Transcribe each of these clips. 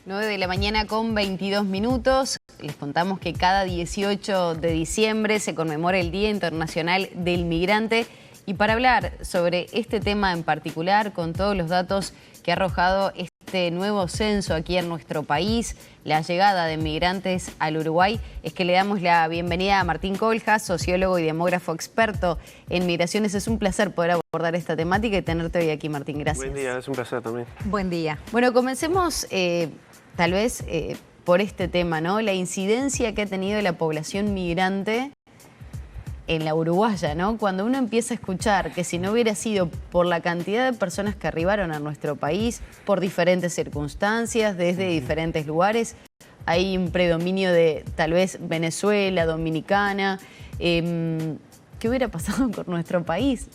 9 de la mañana con 22 minutos. Les contamos que cada 18 de diciembre se conmemora el Día Internacional del Migrante. Y para hablar sobre este tema en particular, con todos los datos que ha arrojado este nuevo censo aquí en nuestro país, la llegada de migrantes al Uruguay, es que le damos la bienvenida a Martín Coljas, sociólogo y demógrafo experto en migraciones. Es un placer poder abordar esta temática y tenerte hoy aquí, Martín. Gracias. Buen día, es un placer también. Buen día. Bueno, comencemos tal vez por este tema, ¿no? La incidencia que ha tenido la población migrante en la uruguaya, ¿no? Cuando uno empieza a escuchar que si no hubiera sido por la cantidad de personas que arribaron a nuestro país, por diferentes circunstancias, desde diferentes lugares, hay un predominio de tal vez Venezuela, Dominicana. ¿Qué hubiera pasado con nuestro país?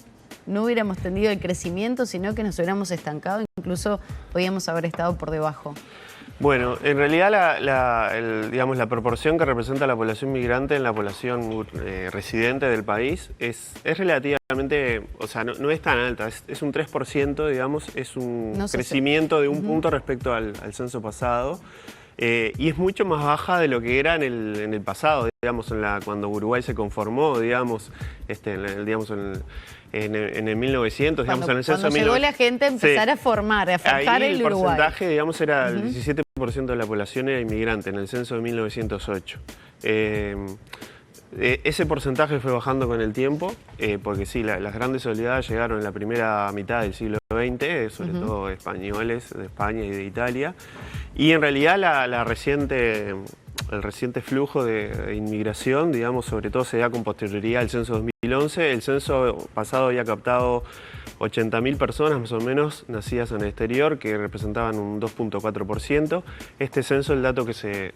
No hubiéramos tenido el crecimiento, sino que nos hubiéramos estancado, incluso podíamos haber estado por debajo. Bueno, en realidad la proporción que representa la población migrante en la población residente del país es relativamente, o sea, no es tan alta, es un 3%, digamos, es un crecimiento de un punto respecto al censo pasado. Y es mucho más baja de lo que era en el pasado, digamos, cuando Uruguay se conformó, digamos, en el 1900, digamos, en el censo. Cuando llegó la gente a empezar a formar, a forjar el Uruguay. El porcentaje, digamos, era el 17% de la población era inmigrante en el censo de 1908. Ese porcentaje fue bajando con el tiempo, porque sí, las grandes oleadas llegaron en la primera mitad del siglo XX, sobre todo españoles de España y de Italia, y en realidad el reciente flujo de inmigración, digamos, sobre todo se da con posterioridad al censo 2011. El censo pasado había captado 80.000 personas más o menos nacidas en el exterior, que representaban un 2.4%. Este censo, el dato que se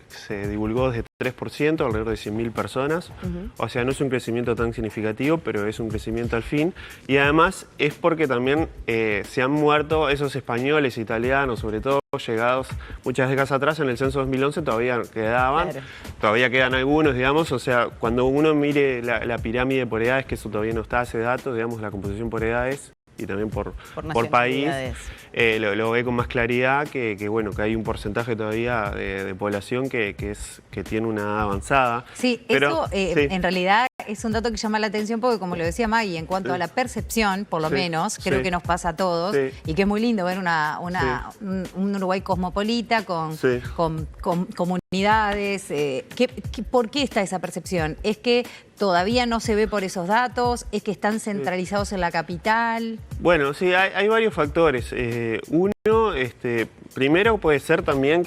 divulgó es de 3%, alrededor de 100.000 personas. O sea, no es un crecimiento tan significativo, pero es un crecimiento al fin. Y además es porque también se han muerto esos españoles, italianos, sobre todo llegados muchas décadas atrás. En el censo 2011 todavía quedaban, todavía quedan algunos, digamos. O sea, cuando uno mire la pirámide por edades, que eso todavía no está ese dato, digamos, la composición por edades y también por país, lo ve con más claridad que hay un porcentaje todavía de población que tiene una edad avanzada. Sí, pero, en realidad es un dato que llama la atención porque, como lo decía Maggie, en cuanto a la percepción, por lo menos, creo que nos pasa a todos, y que es muy lindo ver un Uruguay cosmopolita con comunidades. ¿Por qué está esa percepción? ¿Es que todavía no se ve por esos datos? ¿Es que están centralizados en la capital? Bueno, sí, hay varios factores. Uno, primero puede ser también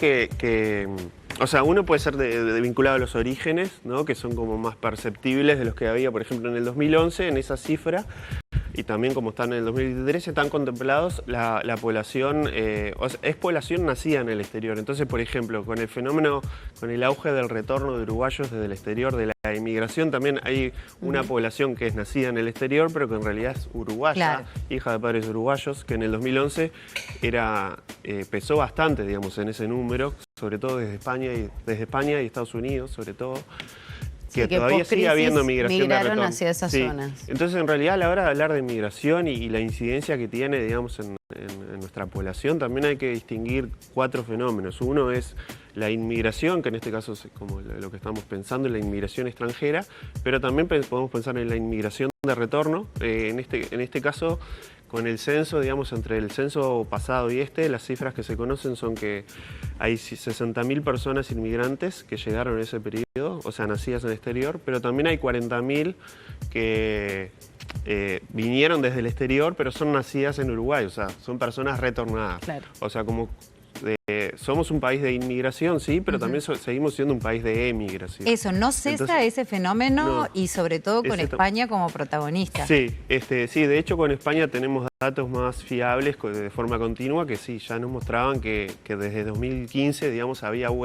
o sea, uno puede ser vinculado a los orígenes, ¿no? Que son como más perceptibles de los que había, por ejemplo, en el 2011, en esa cifra. Y también como están en el 2013, están contemplados la población, es población nacida en el exterior. Entonces, por ejemplo, con el fenómeno, con el auge del retorno de uruguayos desde el exterior, de la inmigración, también hay una población que es nacida en el exterior, pero que en realidad es uruguaya, hija de padres uruguayos, que en el 2011 pesó bastante, digamos, en ese número, sobre todo desde España y Estados Unidos, sobre todo. Que todavía sigue habiendo migración de retorno hacia esas zonas. Entonces, en realidad, a la hora de hablar de migración y la incidencia que tiene, digamos, en nuestra población, también hay que distinguir 4 fenómenos. Uno es la inmigración, que en este caso es como lo que estamos pensando, en la inmigración extranjera, pero también podemos pensar en la inmigración de retorno. En este caso, con el censo, digamos, entre el censo pasado y las cifras que se conocen son que hay 60.000 personas inmigrantes que llegaron en ese periodo, o sea, nacidas en el exterior, pero también hay 40.000 que vinieron desde el exterior, pero son nacidas en Uruguay, o sea, son personas retornadas. O sea, como somos un país de inmigración, sí, pero también seguimos siendo un país de emigración. Eso, no cesa ese fenómeno y sobre todo con España como protagonista. Sí, de hecho con España tenemos datos más fiables de forma continua que sí, ya nos mostraban que desde 2015, digamos, habíamos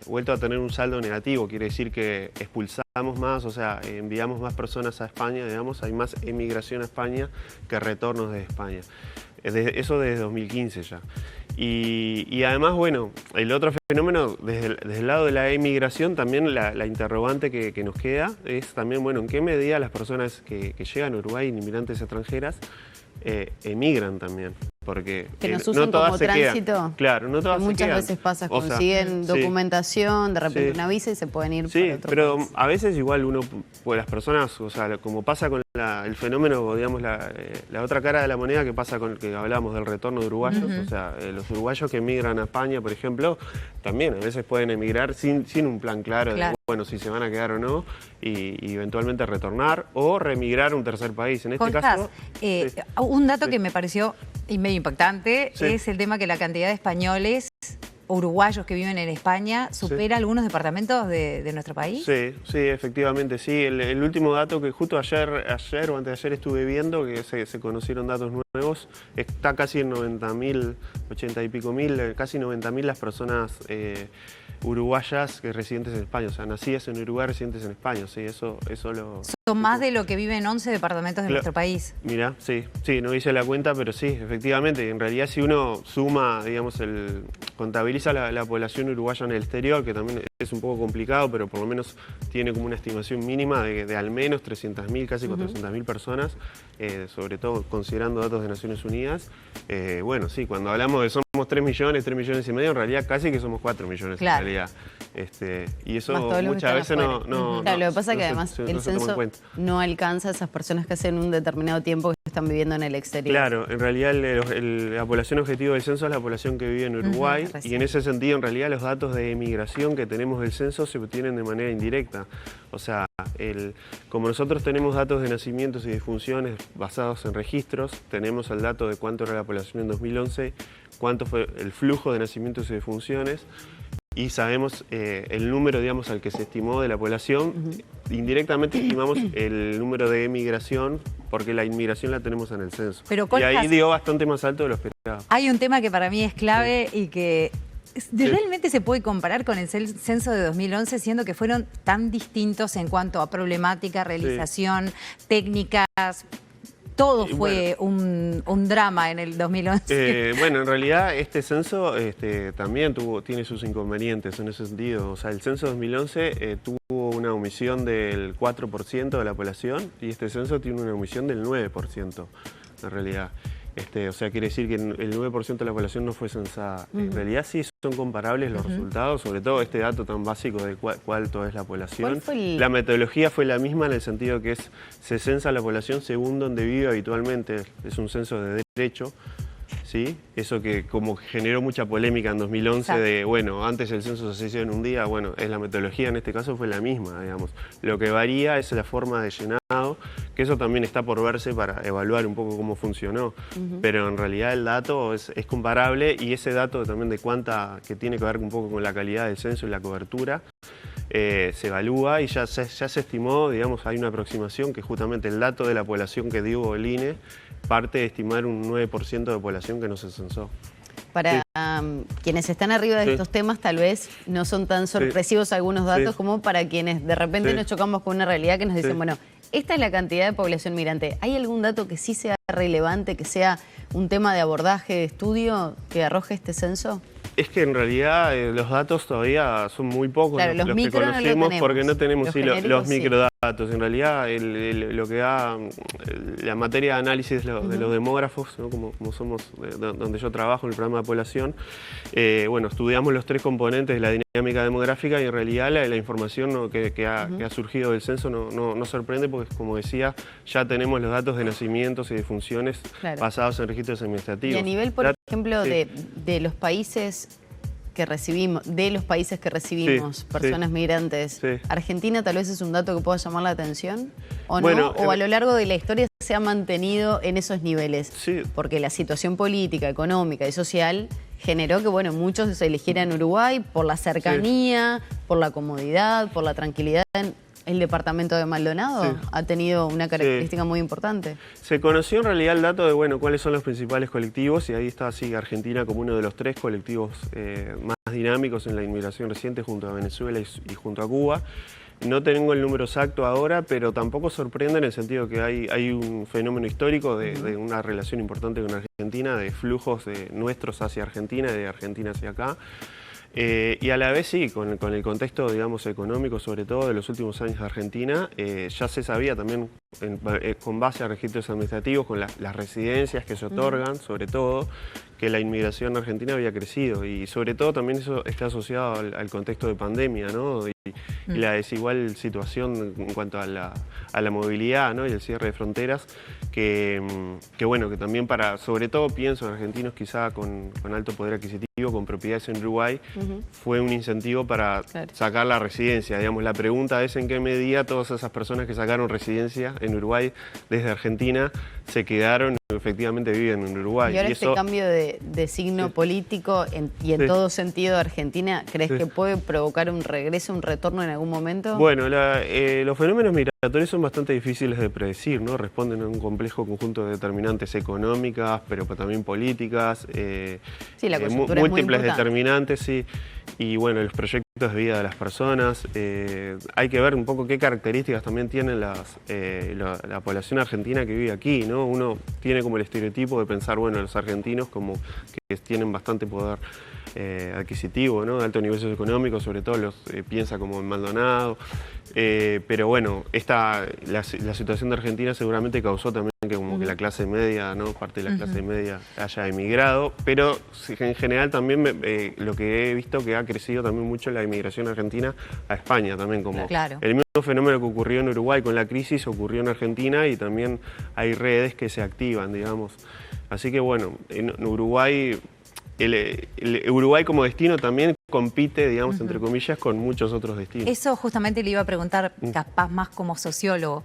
vuelto a tener un saldo negativo, quiere decir que expulsamos más, o sea, enviamos más personas a España, digamos, hay más emigración a España que retornos de España. Eso desde 2015 ya. Y además, bueno, el otro fenómeno, desde el lado de la emigración, también la interrogante que nos queda es también, bueno, en qué medida las personas que llegan a Uruguay, inmigrantes extranjeras, emigran también. porque que nos usan no todas como se tránsito. quedan. Claro, no todas se muchas quedan. veces pasa, O sea, consiguen documentación, de repente sí, una visa y se pueden ir sí, para otro pero país. a veces igual uno, pues las personas, o sea, como pasa con el fenómeno, digamos, la otra cara de la moneda que pasa con el que hablamos del retorno de uruguayos, o sea, los uruguayos que emigran a España, por ejemplo, también a veces pueden emigrar sin un plan claro de, bueno, si se van a quedar o no, y eventualmente retornar o reemigrar a un tercer país. En este caso... un dato que me pareció medio impactante es el tema que la cantidad de españoles uruguayos que viven en España supera algunos departamentos de nuestro país. Sí, sí, efectivamente, sí. El último dato que justo ayer o antes de ayer estuve viendo, que se conocieron datos nuevos, está casi en 90.000, 80 y pico mil, casi 90.000 las personas uruguayas que residentes en España, o sea, nacidas en Uruguay, residentes en España, sí, eso lo... Son más de lo que viven 11 departamentos de nuestro país. Mira, sí, no hice la cuenta, pero sí, efectivamente, en realidad si uno suma, digamos, contabiliza la población uruguaya en el exterior, que también es un poco complicado, pero por lo menos tiene como una estimación mínima de al menos 300.000, casi 400.000 personas, sobre todo considerando datos de Naciones Unidas. Bueno, sí, cuando hablamos de somos 3 millones y medio, en realidad casi que somos 4 millones en realidad. Y eso muchas veces no... Claro, lo que pasa es que además el censo no alcanza a esas personas que hacen un determinado tiempo que están viviendo en el exterior. Claro, en realidad la población objetivo del censo es la población que vive en Uruguay, y en ese sentido en realidad los datos de emigración que tenemos del censo se obtienen de manera indirecta. O sea, como nosotros tenemos datos de nacimientos y defunciones basados en registros, tenemos el dato de cuánto era la población en 2011, cuánto fue el flujo de nacimientos y defunciones, y sabemos el número, digamos, al que se estimó de la población. Indirectamente estimamos el número de emigración, porque la inmigración la tenemos en el censo. Pero, y ahí dio bastante más alto de lo esperado. Hay un tema que para mí es clave y que realmente se puede comparar con el censo de 2011, siendo que fueron tan distintos en cuanto a problemática, realización, técnicas. Todo fue un drama en el 2011. Bueno, en realidad este censo también tiene sus inconvenientes en ese sentido. O sea, el censo 2011 tuvo una omisión del 4% de la población, y este censo tiene una omisión del 9% en realidad. O sea, quiere decir que el 9% de la población no fue censada. En realidad sí son comparables los resultados, sobre todo este dato tan básico de cuánto es la población. La metodología fue la misma en el sentido que se censa la población según donde vive habitualmente. Es un censo de derecho. ¿Sí? Eso que como generó mucha polémica en 2011 de, bueno, antes el censo se hacía en un día, bueno, la metodología en este caso fue la misma, digamos. Lo que varía es la forma de llenado, que eso también está por verse para evaluar un poco cómo funcionó, pero en realidad el dato es comparable, y ese dato también de que tiene que ver un poco con la calidad del censo y la cobertura, se evalúa y ya se estimó, digamos, hay una aproximación que justamente el dato de la población que dio el INE parte de estimar un 9% de población que no se censó. Para quienes están arriba de estos temas, tal vez no son tan sorpresivos algunos datos como para quienes de repente nos chocamos con una realidad que nos dicen, bueno, esta es la cantidad de población migrante. ¿Hay algún dato que sí sea relevante, que sea un tema de abordaje, de estudio, que arroje este censo? Es que en realidad los datos todavía son muy pocos, claro, los que conocemos, porque no tenemos los microdatos. En realidad lo que da la materia de análisis de los demógrafos, ¿no? como somos, donde yo trabajo en el programa de población, bueno, estudiamos los 3 componentes de la dinámica demográfica, y en realidad la información que ha surgido del censo no sorprende, porque como decía, ya tenemos los datos de nacimientos y de funciones basados en registros administrativos. Y a nivel, por ejemplo, de los países que recibimos, personas migrantes, ¿Argentina tal vez es un dato que pueda llamar la atención? ¿O no? ¿O a lo largo de la historia se ha mantenido en esos niveles? Porque la situación política, económica y social generó que, bueno, muchos se eligieran Uruguay por la cercanía, por la comodidad, por la tranquilidad. El departamento de Maldonado ha tenido una característica muy importante. Se conoció en realidad el dato de, bueno, cuáles son los principales colectivos, y ahí está así Argentina como uno de los 3 colectivos más dinámicos en la inmigración reciente, junto a Venezuela y junto a Cuba. No tengo el número exacto ahora, pero tampoco sorprende en el sentido que hay un fenómeno histórico de una relación importante con Argentina, de flujos nuestros hacia Argentina y de Argentina hacia acá. Y a la vez sí, con el contexto, digamos, económico, sobre todo de los últimos años de Argentina, ya se sabía también, con base a registros administrativos, con las residencias que se otorgan, sobre todo, que la inmigración argentina había crecido. Y sobre todo también eso está asociado al contexto de pandemia, ¿no? Y la desigual situación en cuanto a la movilidad, ¿no? Y el cierre de fronteras, que bueno, que también sobre todo pienso en argentinos quizá con alto poder adquisitivo, con propiedades en Uruguay, fue un incentivo para sacar la residencia. Digamos, la pregunta es en qué medida todas esas personas que sacaron residencia en Uruguay desde Argentina se quedaron y efectivamente viven en Uruguay. Y ahora este cambio de signo político y en todo sentido de Argentina, ¿crees que puede provocar un regreso, un retorno en algún momento? Bueno, los fenómenos migratorios son bastante difíciles de predecir, ¿no? Responden a un complejo conjunto de determinantes económicas, pero también políticas, la coyuntura es muy múltiples importante. Determinantes, sí. Y bueno, los proyectos de vida de las personas. Hay que ver un poco qué características también tienen la población argentina que vive aquí, ¿no? Uno tiene como el estereotipo de pensar, bueno, los argentinos como que tienen bastante poder adquisitivo, ¿no? De alto nivel socioeconómico, sobre todo los piensa como en Maldonado. Pero bueno, la situación de Argentina seguramente causó también que como que la clase media, ¿no? Parte de la clase media haya emigrado, pero en general también lo que he visto que ha crecido también mucho la inmigración argentina a España también, como el mismo fenómeno que ocurrió en Uruguay con la crisis ocurrió en Argentina y también hay redes que se activan, digamos. Así que bueno, en Uruguay, el Uruguay como destino también compite, digamos, entre comillas, con muchos otros destinos. Eso justamente le iba a preguntar, capaz más como sociólogo,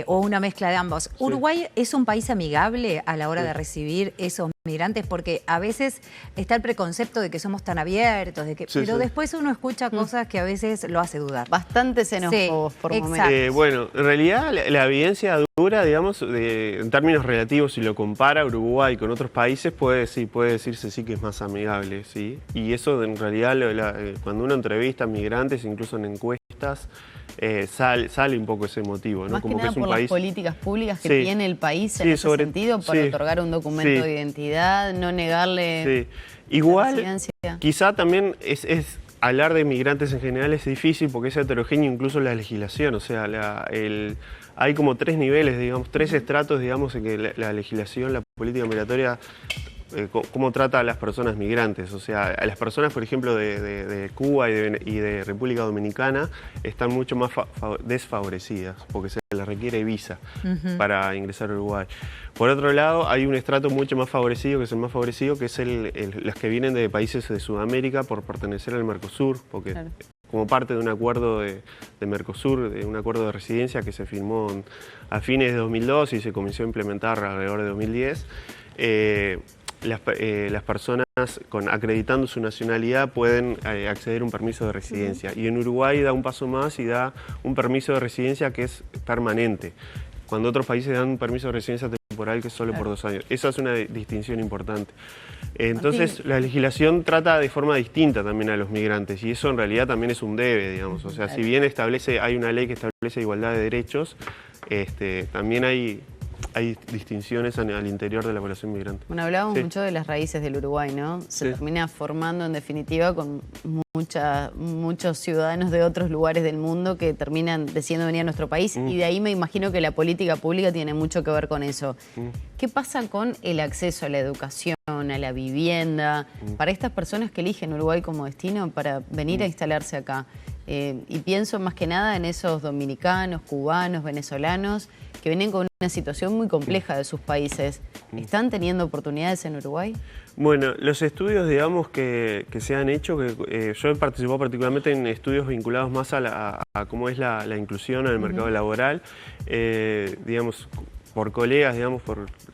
o una mezcla de ambos. ¿Uruguay es un país amigable a la hora de recibir esos migrantes? Porque a veces está el preconcepto de que somos tan abiertos, pero después uno escucha cosas que a veces lo hace dudar. Bastante xenófobos por momentos. Bueno, en realidad la evidencia dura, digamos, en términos relativos, si lo compara Uruguay con otros países, puede decirse sí que es más amigable, ¿sí? Y eso en realidad cuando uno entrevista a migrantes, incluso en encuestas, sale un poco ese motivo, ¿no? Más como que nada es un por país... las políticas públicas que tiene el país en ese sentido, para otorgar un documento de identidad, no negarle Igual, residencia. Quizá también hablar de migrantes en general es difícil porque es heterogéneo incluso la legislación, o sea, hay como 3 niveles, digamos, 3 estratos, digamos, en que la legislación, la política migratoria, cómo trata a las personas migrantes. O sea, a las personas, por ejemplo, de Cuba y de República Dominicana están mucho más desfavorecidas porque se les requiere visa para ingresar a Uruguay. Por otro lado, hay un estrato mucho más favorecido, que es el más favorecido, que es las que vienen de países de Sudamérica por pertenecer al Mercosur, porque como parte de un acuerdo de Mercosur, de un acuerdo de residencia que se firmó a fines de 2002 y se comenzó a implementar alrededor de 2010, las personas acreditando su nacionalidad pueden acceder a un permiso de residencia. Y en Uruguay da un paso más y da un permiso de residencia que es permanente, cuando otros países dan un permiso de residencia temporal que es solo por 2 años. Esa es una distinción importante. Entonces, la legislación trata de forma distinta también a los migrantes y eso en realidad también es un debe, digamos. O sea, si bien hay una ley que establece igualdad de derechos, también hay distinciones al interior de la población migrante. Bueno, hablábamos mucho de las raíces del Uruguay, ¿no? Se termina formando en definitiva con muchos ciudadanos de otros lugares del mundo que terminan decidiendo venir a nuestro país y de ahí me imagino que la política pública tiene mucho que ver con eso. ¿Qué pasa con el acceso a la educación, a la vivienda, para estas personas que eligen Uruguay como destino para venir a instalarse acá? Y pienso más que nada en esos dominicanos, cubanos, venezolanos que vienen con una situación muy compleja de sus países. ¿Están teniendo oportunidades en Uruguay? Bueno, los estudios, digamos, que se han hecho, que yo he participado particularmente en estudios vinculados más a cómo es la inclusión en el mercado laboral, digamos, por colegas, digamos,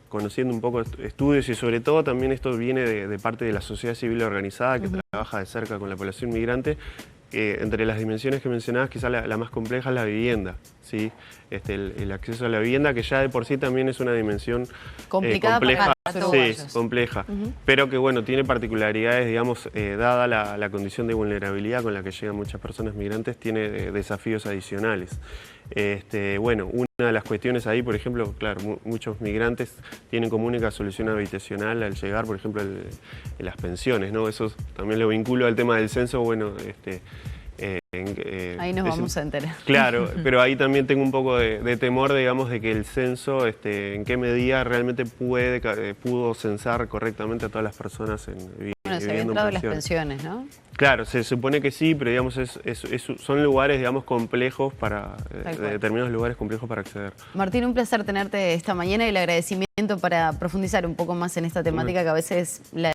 conociendo un poco estudios y sobre todo también esto viene de parte de la sociedad civil organizada que trabaja de cerca con la población migrante. Entre las dimensiones que mencionabas, quizá la más compleja es la vivienda, ¿sí? El acceso a la vivienda, que ya de por sí también es una dimensión compleja uruguayos. Sí, compleja. Pero que, bueno, tiene particularidades, digamos, dada la condición de vulnerabilidad con la que llegan muchas personas migrantes, tiene desafíos adicionales. Bueno, una de las cuestiones ahí, por ejemplo, claro, muchos migrantes tienen como única solución habitacional al llegar, por ejemplo, las pensiones, ¿no? Eso también lo vinculo al tema del censo, bueno, ahí nos vamos a enterar. Claro, pero ahí también tengo un poco de temor, digamos, de que el censo, en qué medida realmente pudo censar correctamente a todas las personas bueno, se había entrado las pensiones, ¿no? Claro, se supone que sí, pero digamos son lugares, digamos, complejos determinados lugares complejos para acceder. Martín, un placer tenerte esta mañana y el agradecimiento para profundizar un poco más en esta temática que a veces la